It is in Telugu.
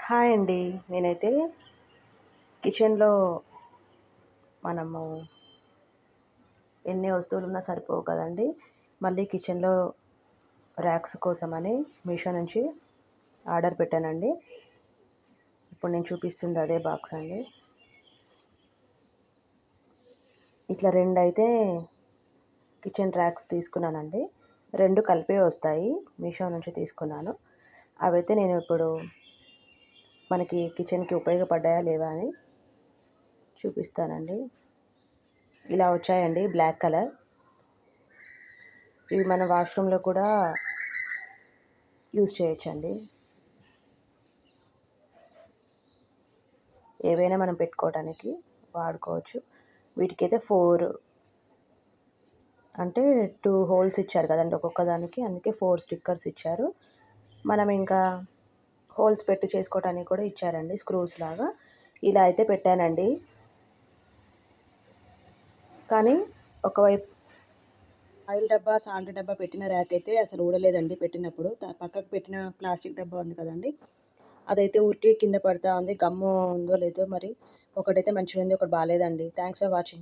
హాయ్ అండి. నేనైతే కిచెన్‌లో మనము ఎన్ని వస్తువులున్నా సరిపోవు కదండీ! మళ్ళీ కిచెన్‌లో ర్యాక్స్ కోసమని మీషో నుంచి ఆర్డర్ పెట్టానండి. ఇప్పుడు నేను చూపిస్తుంది అదే బాక్స్ అండి. ఇట్లా 2 అయితే కిచెన్ ర్యాక్స్ తీసుకున్నానండి. 2 కలిపే వస్తాయి. మీషో నుంచి తీసుకున్నాను. అవైతే నేను ఇప్పుడు మనకి కిచెన్‌కి ఉపయోగపడ్డాయా లేవా అని చూపిస్తానండి. ఇలా వచ్చాయండి బ్లాక్ కలర్. ఇవి మన వాష్రూమ్‌లో కూడా యూజ్ చేయొచ్చండి. ఏవైనా మనం పెట్టుకోవడానికి వాడుకోవచ్చు. వీటికైతే 4 అంటే 2 హోల్స్ ఇచ్చారు కదండీ ఒక్కొక్క దానికి. అందుకే 4 స్టిక్కర్స్ ఇచ్చారు. మనం ఇంకా హోల్స్ పెట్టి చేసుకోవడానికి కూడా ఇచ్చారండి స్క్రూస్ లాగా. ఇలా అయితే పెట్టానండి. కానీ ఒకవైపు ఆయిల్ డబ్బా, సాల్ట్ డబ్బా పెట్టిన ర్యాక్ అయితే అసలు ఊడలేదండి పెట్టినప్పుడు. పక్కకు పెట్టిన ప్లాస్టిక్ డబ్బా ఉంది కదండీ! అదైతే ఊరికే కింద పడతా ఉంది. గమ్ము ఉందో లేదో మరి. ఒకటైతే మంచిగా ఉంది. ఒకటి బాలేదండి. Thanks for watching.